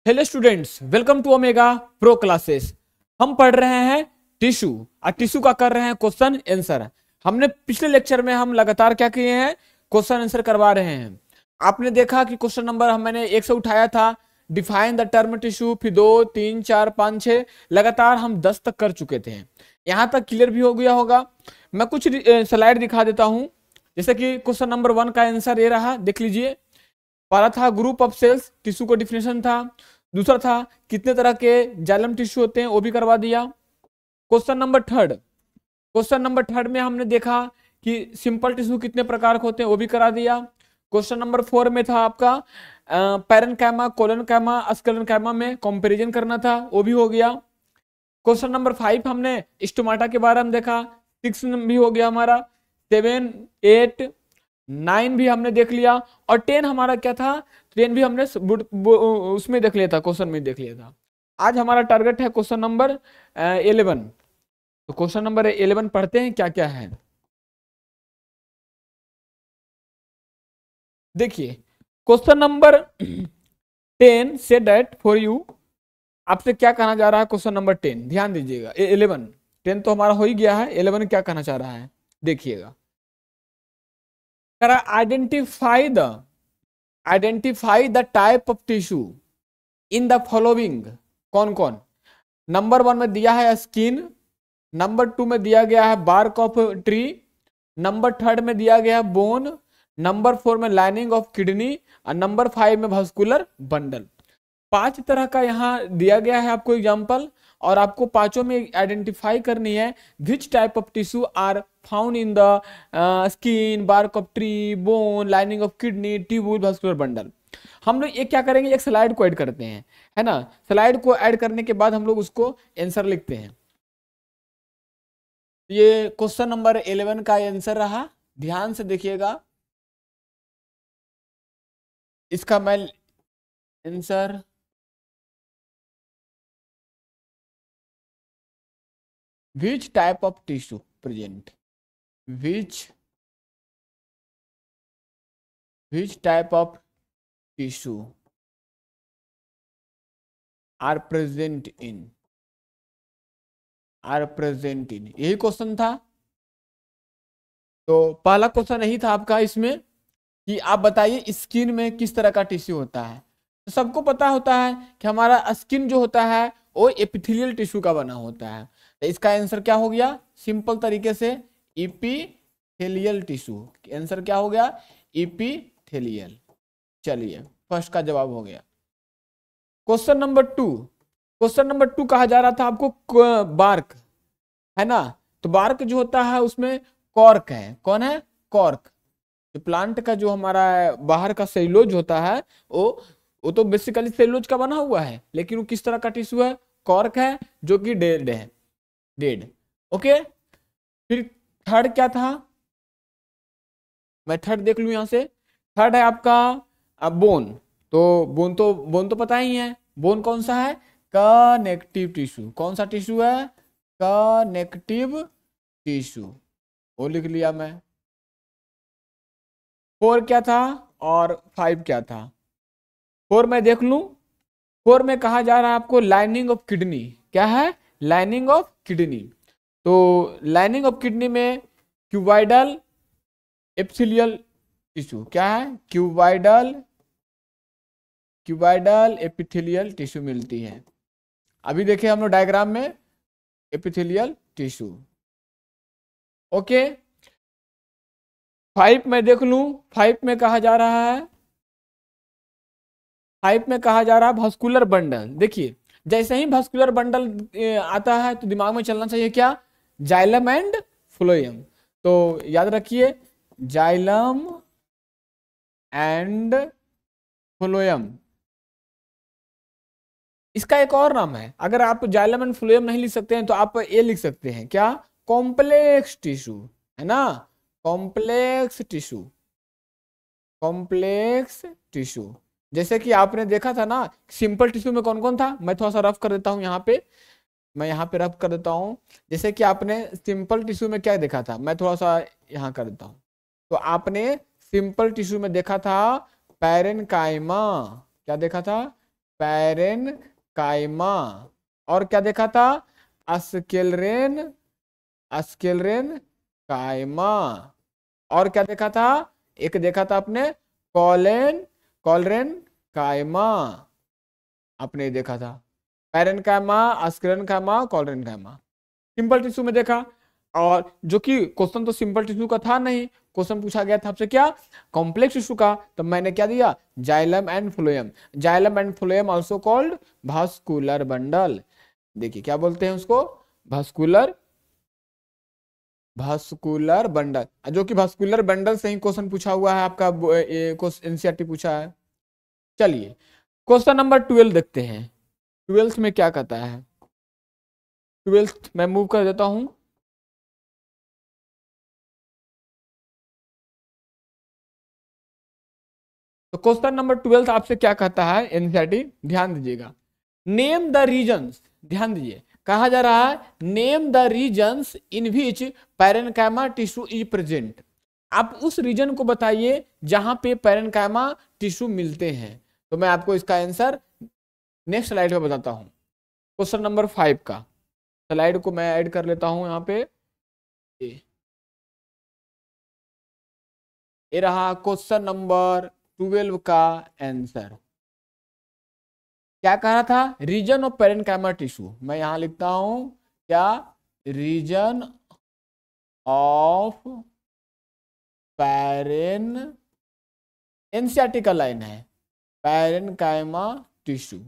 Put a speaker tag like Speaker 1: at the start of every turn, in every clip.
Speaker 1: Hello students, welcome to Omega Pro Classes. हम पढ़ रहे हैं टिश्यू और टिश्यू का कर रहे हैं क्वेश्चन आंसर। हमने पिछले लेक्चर में हम लगातार क्या किए हैं, क्वेश्चन आंसर करवा रहे हैं। आपने देखा कि क्वेश्चन नंबर मैंने 1 से उठाया था, डिफाइन द टर्म टिश्यू, फिर 2 3 4 5 6 लगातार हम 10 तक कर चुके थे। यहां तक क्लियर भी हो गया होगा। मैं कुछ स्लाइड दिखा देता हूं। जैसे कि क्वेश्चन नंबर 1 का आंसर ये रहा, देख लीजिए। पहला था ग्रुप ऑफ सेल्स, टिश्यू को डिफिनेशन था। दूसरा था कितने तरह के जाइलम टिश्यू होते हैं, वो भी करवा दिया। क्वेश्चन नंबर थर्ड में हमने देखा कि सिंपल टिश्यू कितने प्रकार के होते हैं, वो भी करा दिया। क्वेश्चन नंबर 4 में था आपका पैरेन्काइमा, कोलोनकाइमा, अस्क्लेरोकाइमा में कंपैरिजन करना था, वो भी हो गया। क्वेश्चन नंबर 5 हमने स्टोमाटा के बारे में देखा। 6 भी हो गया हमारा। 7 8 9 भी हमने देख लिया। और 10 हमारा क्या था, 10 भी हमने उसमें देख लिया था, क्वेश्चन में देख लिया था। आज हमारा टारगेट है क्वेश्चन नंबर 11। तो क्वेश्चन नंबर 11 पढ़ते हैं क्या क्या है। देखिए question number 10 say that for you, आपसे क्या कहना जा रहा है। क्वेश्चन नंबर 10 ध्यान दीजिएगा। 11 10 तो हमारा हो ही गया है, 11 क्या कहना चाह रहा है देखिएगा। Identify the type of tissue in the following. कौन कौन। नंबर 1 में दिया है स्किन, नंबर 2 में दिया गया है बार्क ऑफ ट्री, नंबर 3 में दिया गया है बोन, नंबर 4 में लाइनिंग ऑफ किडनी, और नंबर 5 में वास्कुलर बंडल। 5 तरह का यहाँ दिया गया है आपको एग्जाम्पल, और आपको पांचों में आइडेंटिफाई करनी है which type of tissue are found in the skin, bark of tree, bone, lining of kidney, tubule, vascular bundle. हम लोग ये क्या करेंगे, एक स्लाइड को ऐड करते हैं, है ना। स्लाइड को ऐड करने के बाद हम लोग उसको आंसर लिखते हैं। ये क्वेश्चन नंबर 11 का आंसर रहा, ध्यान से देखिएगा। इसका मैं answer which type of tissue present, which type of tissue are present in यही क्वेश्चन था। तो पहला क्वेश्चन यही था आपका इसमें कि आप बताइए स्किन में किस तरह का टिश्यू होता है। तो सबको पता होता है कि हमारा स्किन जो होता है वो एपिथेलियल टिश्यू का बना होता है। तो इसका आंसर क्या हो गया, सिंपल तरीके से एपिथेलियल टिश्यू। आंसर क्या हो गया, एपिथेलियल। चलिए फर्स्ट का जवाब हो गया। क्वेश्चन नंबर 2 कहा जा रहा था आपको बार्क, है ना। तो बार्क जो होता है उसमें कॉर्क है। कौन है, कॉर्क। जो प्लांट का जो हमारा बाहर का सेलुलोज होता है वो तो बेसिकली सेलुलोज का बना हुआ है, लेकिन वो किस तरह का टिश्यू है, कॉर्क है, जो कि डेड है, डेड। ओके। फिर थर्ड क्या था, मैं थर्ड देख लू यहां से। थर्ड है आपका बोन। तो बोन तो पता ही है, बोन कौन सा है, कनेक्टिव टिश्यू। कौन सा टिश्यू है, कनेक्टिव टिश्यू, वो लिख लिया मैं। 4 क्या था और 5 क्या था। 4 में देख लूं, 4 में कहा जा रहा है आपको लाइनिंग ऑफ किडनी। क्या है, लाइनिंग ऑफ किडनी। तो लाइनिंग ऑफ किडनी में क्यूबाइडल एपिथेलियल टिश्यू, क्या है, क्यूबाइडल एपिथेलियल टिश्यू मिलती है। अभी देखिए हम लोग डायग्राम में एपिथेलियल टिश्यू। ओके। 5 में देख लूं, 5 में कहा जा रहा है, 5 में कहा जा रहा है वास्कुलर बंडल। देखिए जैसे ही वास्कुलर बंडल आता है तो दिमाग में चलना चाहिए क्या, जाइलम एंड फ्लोएम। तो याद रखिए जाइलम एंड फ्लोएम। इसका एक और नाम है, अगर आप जाइलम एंड फ्लोएम नहीं लिख सकते हैं तो आप ये लिख सकते हैं क्या, कॉम्प्लेक्स टिश्यू, है ना। Complex tissue. जैसे कि आपने देखा था ना सिंपल टिश्यू में कौन कौन था, मैं थोड़ा सा रफ कर देता हूं यहाँ पे, रफ कर देता हूं। जैसे कि आपने सिंपल टिश्यू में क्या देखा था, मैं थोड़ा सा यहाँ कर देता हूं। तो आपने सिंपल टिश्यू में देखा था पैरेन्काइमा। क्या देखा था, पैरेनकाइमा, और क्या देखा था, अस्केलरेन काइमा, और क्या देखा था, एक देखा था आपने कॉलरेन काइमा, आपने देखा था पैरेनकाइमा, अस्केलरेनकाइमा, कॉलरेनकाइमा, सिंपल टिश्यू में देखा। और जो कि क्वेश्चन तो सिंपल टिश्यू का था नहीं, क्वेश्चन पूछा गया था आपसे क्या, कॉम्प्लेक्स टिश्यू का, तो मैंने क्या दिया, xylem and phloem. Xylem and phloem also called vascular bundle. देखिए क्या बोलते हैं उसको, वास्कुलर बंडल, जो कि वास्कुलर बंडल से ही क्वेश्चन पूछा हुआ है आपका, एनसीईआरटी पूछा है। चलिए क्वेश्चन नंबर 12 देखते हैं, 12th में क्या कहता है। 12th मैं मूव कर देता हूं। तो क्वेश्चन नंबर 12 आपसे क्या कहता है एनसीईआरटी, ध्यान दीजिएगा। नेम द रीजन्स, ध्यान दीजिए, कहा जा रहा है name the regions in which parenchyma tissue is present. आप उस रीजन को बताइए जहां पे पैरेनकाइमा टिश्यू मिलते हैं। तो मैं आपको इसका आंसर नेक्स्ट स्लाइड में बताता हूं। क्वेश्चन नंबर 5 का स्लाइड को मैं ऐड कर लेता हूं यहाँ पे, ये रहा क्वेश्चन नंबर 12 का आंसर। क्या कह रहा था, रीजन ऑफ पैरेनकाइमा टिश्यू, मैं यहां लिखता हूं क्या, रीजन ऑफ पैरेन, एनसीईआरटी का लाइन है, पैरेनकाइमा टिश्यू,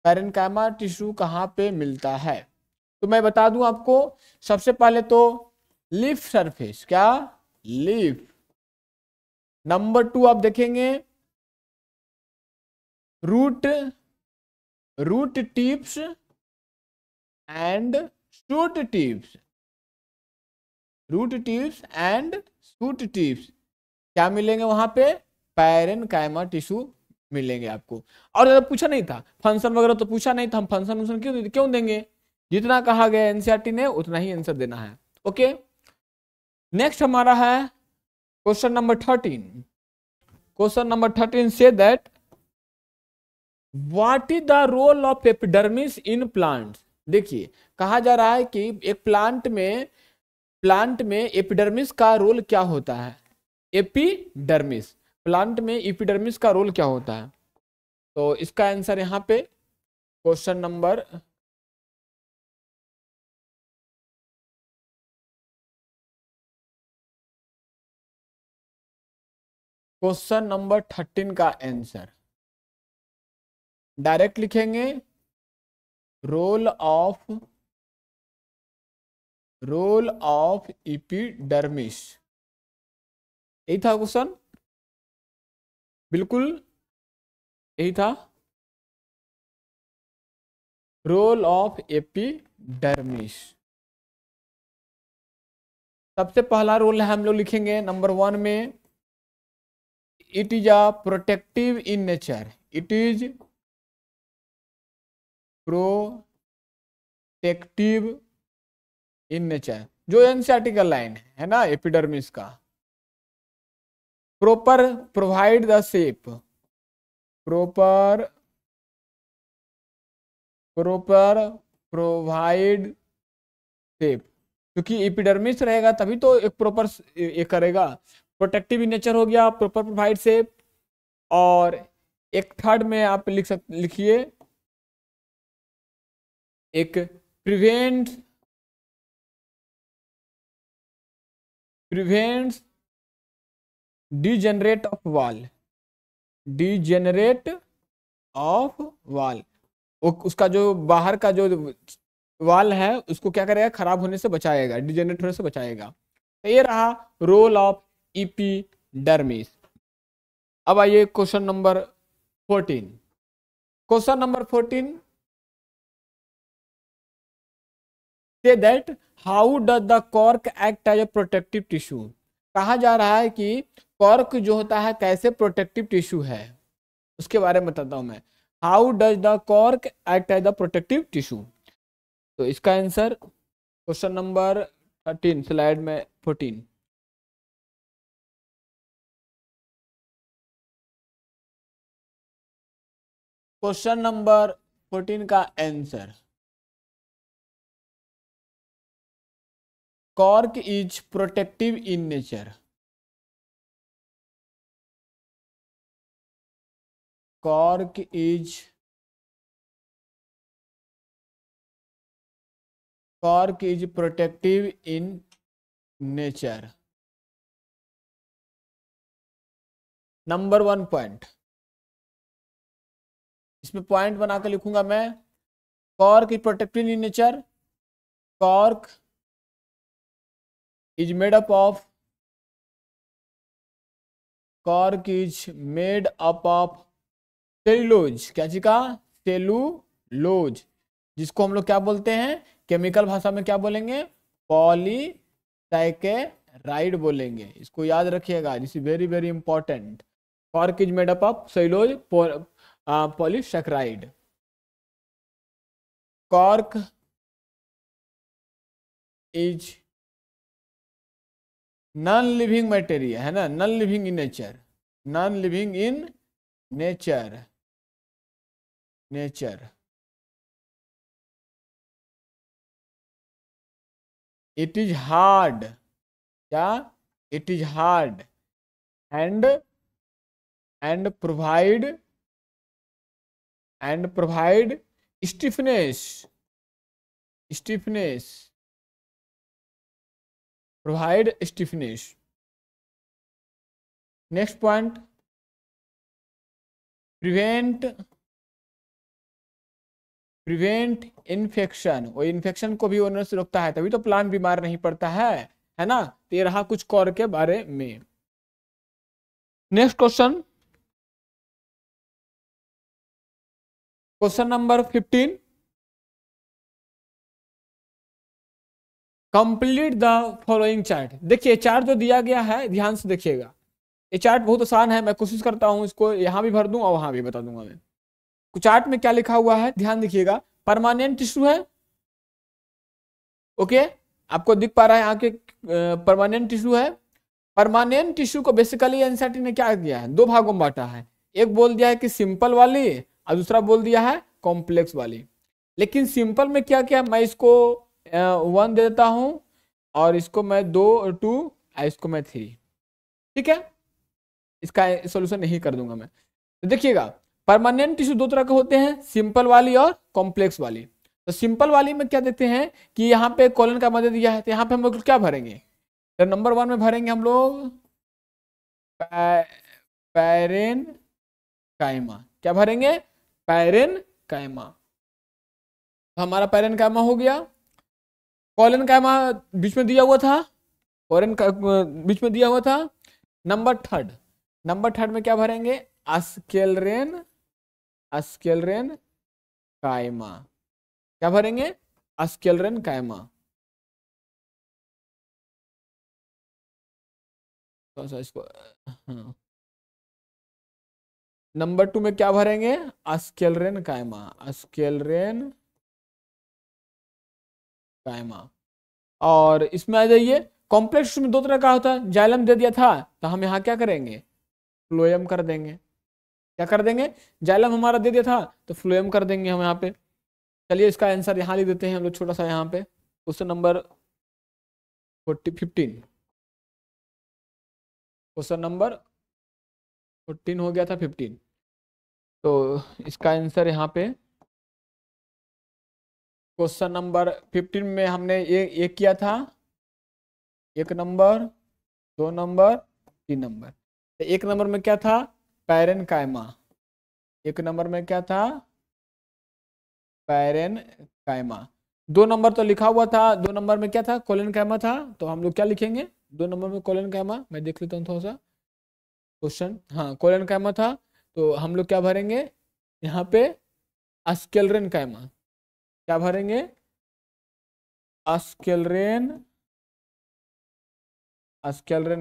Speaker 1: पैरेनकाइमा टिश्यू कहां पे मिलता है। तो मैं बता दूं आपको, सबसे पहले तो लीफ सरफेस, क्या, लीफ। नंबर 2 आप देखेंगे root tips and shoot tips, root tips and shoot tips क्या मिलेंगे वहां पे, पैरेनकाइमा टिश्यू मिलेंगे आपको। और ज्यादा पूछा नहीं था, फंक्शन वगैरह तो पूछा नहीं था, हम फंक्शन क्यों देंगे, जितना कहा गया एनसीईआरटी ने उतना ही आंसर देना है। ओके, नेक्स्ट हमारा है क्वेश्चन नंबर 13। क्वेश्चन नंबर 13 से that what is the role of epidermis in plants. देखिए कहा जा रहा है कि एक प्लांट में एपिडर्मिस का रोल क्या होता है, एपिडर्मिस, प्लांट में एपिडर्मिस का रोल क्या होता है। तो इसका आंसर यहां पे क्वेश्चन नंबर 13 का आंसर डायरेक्ट लिखेंगे, रोल ऑफ एपिडर्मिस, यही था क्वेश्चन, बिल्कुल यही था, रोल ऑफ एपिडर्मिस। सबसे पहला रोल है हम लोग लिखेंगे नंबर 1 में, it is a protective in nature, it is protective in nature, जो एनसीईआरटी का लाइन है ना एपिडर्मिस का। Proper provide the shape, proper provide shape, क्योंकि एपिडर्मिस रहेगा तभी तो एक प्रॉपर ये करेगा। प्रोटेक्टिव इन नेचर हो गया, प्रॉपर प्रोवाइड शेप, और एक थर्ड में आप लिखिए एक prevents degenerate of wall, degenerate of wall, उसका जो बाहर का जो वॉल है उसको क्या करेगा, खराब होने से बचाएगा, डिजेनरेट होने से बचाएगा। तो ये रहा रोल ऑफ एपिडर्मिस। अब आइए क्वेश्चन नंबर 14। क्वेश्चन नंबर 14 से that how does the cork act as a protective tissue. कहा जा रहा है कि कॉर्क जो होता है कैसे प्रोटेक्टिव टिश्यू है, उसके बारे में बताता हूं मैं। How does the cork act as the protective tissue. तो इसका आंसर क्वेश्चन नंबर 13 स्लाइड में 14। क्वेश्चन नंबर 14 का answer, cork is protective in nature. Cork is protective in nature. Number 1 point, इसमें पॉइंट बना कर लिखूंगा मैं, cork is protective in nature. Cork is made up of, cork is made up of cellulose. क्या चीज का? Cellulose, जिसको हम लोग क्या बोलते हैं केमिकल भाषा में, क्या बोलेंगे? पॉलीसैकेराइड बोलेंगे। इसको याद रखिएगा, this is very very important. Cork is made up of cellulose polysaccharide. Cork is non living material, है ना, non living in nature, non living in nature. It is hard, क्या? It is hard and provide stiffness, provide stiffness. Next point, prevent infection. वो infection को भी owner से रोकता है, तभी तो प्लांट बीमार नहीं पड़ता है ना। तो ये रहा कुछ कॉर्क के बारे में। Next question, question number 15, complete the following chart. देखिए चार्ट जो दिया गया है ध्यान से देखिएगा, ये चार्ट बहुत आसान है, मैं कोशिश करता हूं इसको यहां भी भर दूं और वहां भी बता दूंगा मैं। चार्ट में क्या लिखा हुआ है ध्यान देखिएगा, परमानेंट टिश्यू है, ओके, आपको दिख पा रहा है यहाँ के परमानेंट टिश्यू है। परमानेंट टिश्यू को बेसिकली एनसीईआरटी ने क्या किया है, दो भागों में बांटा है। एक बोल दिया है कि सिंपल वाली और दूसरा बोल दिया है कॉम्प्लेक्स वाली। लेकिन सिंपल में क्या क्या, मैं इसको 1 दे देता हूं और इसको मैं 2 2 और इसको मैं 3, ठीक है। इसका सॉल्यूशन नहीं कर दूंगा मैं। तो देखिएगा परमानेंट टिश्यू दो तरह के होते हैं, सिंपल वाली और कॉम्प्लेक्स वाली। तो सिंपल वाली में क्या देते हैं कि यहाँ पे कॉलन का मदद दिया है, तो यहाँ पे हम लोग क्या भरेंगे? तो नंबर 1 में भरेंगे हम लोग पैरेन कायमा। क्या भरेंगे? पैरेन कायमा। तो हमारा पैरेन कायमा हो गया। कॉलन कायमा बीच में दिया हुआ था, कॉलन बीच में दिया हुआ था। नंबर थर्ड में क्या भरेंगे? अस्केलरेन कायमा। क्या भरेंगे? अस्केलरेन कायमा। तो इसको हाँ। नंबर 2 में क्या भरेंगे? अस्केलरेन कायमा। और इसमें आ जाइए, कॉम्प्लेक्स में दो तरह का होता है, जाइलम दे दिया था तो हम यहाँ क्या करेंगे? फ्लोएम कर देंगे। क्या कर देंगे? जाइलम हमारा दे दिया था तो फ्लोएम कर देंगे हम यहाँ पे। चलिए इसका आंसर यहाँ लिख देते हैं हम लोग छोटा सा यहाँ पे। क्वेश्चन नंबर 15, क्वेश्चन नंबर 14 हो गया था 15, तो इसका आंसर यहाँ पे क्वेश्चन नंबर 15 में हमने ये किया था, 1 नंबर 2 नंबर 3 नंबर। तो 1 नंबर में क्या था? पैरेन कायमा। 1 नंबर में क्या था? पैरेन कायमा। 2 नंबर तो लिखा हुआ था, 2 नंबर में क्या था? कोलन कायमा था। तो हम लोग क्या लिखेंगे 2 नंबर में? कोलन कायमा। मैं देख लेता हूँ थोड़ा सा क्वेश्चन, हाँ कोलन कायमा था, तो हम लोग क्या भरेंगे यहाँ पे? अस्केलरेन कायमा। क्या भरेंगे? अस्केलरेन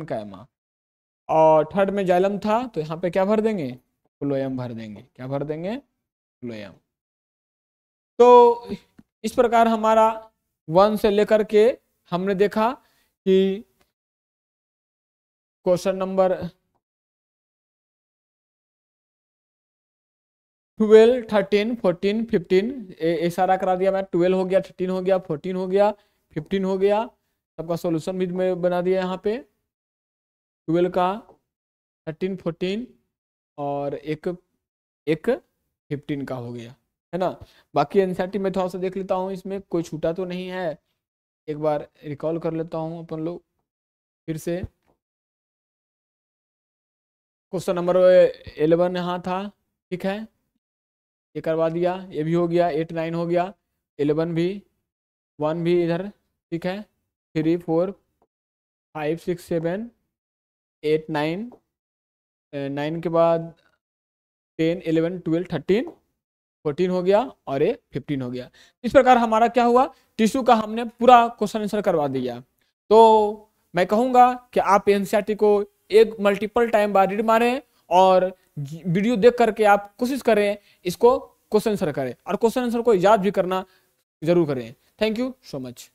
Speaker 1: कायमा। और थर्ड में जाइलम था, तो यहाँ पे क्या भर देंगे? फ्लोएम भर देंगे। क्या भर देंगे? फ्लोएम। तो इस प्रकार हमारा 1 से लेकर के हमने देखा कि क्वेश्चन नंबर 12, 13, 14, 15 इशारा करा दिया मैं। 12 हो गया, 13 हो गया, 14 हो गया, 15 हो गया। सबका सॉल्यूशन भी मैं बना दिया यहाँ पे। 12 का, 13, 14 और एक 15 का हो गया, है ना। बाकी एनसीईआरटी में थोड़ा सा देख लेता हूँ, इसमें कोई छूटा तो नहीं है। एक बार रिकॉल कर लेता हूँ अपन लोग फिर से। क्वेश्चन नंबर 11 यहाँ था, ठीक है, ये करवा दिया, ये भी हो गया। 8, 9 हो गया, 11 भी, 1 भी इधर, ठीक है। 3, 4, 5, 6, 7, 8, 9, 9 के बाद 10, 11, 12, 13, 14 हो गया और ये 15 हो गया। इस प्रकार हमारा क्या हुआ, टिश्यू का हमने पूरा क्वेश्चन आंसर करवा दिया। तो मैं कहूंगा कि आप एनसीईआरटी को एक मल्टीपल टाइम बार रीड मारें और वीडियो देख करके आप कोशिश करें इसको क्वेश्चन आंसर करें, और क्वेश्चन आंसर को याद भी करना जरूर करें। Thank you so much.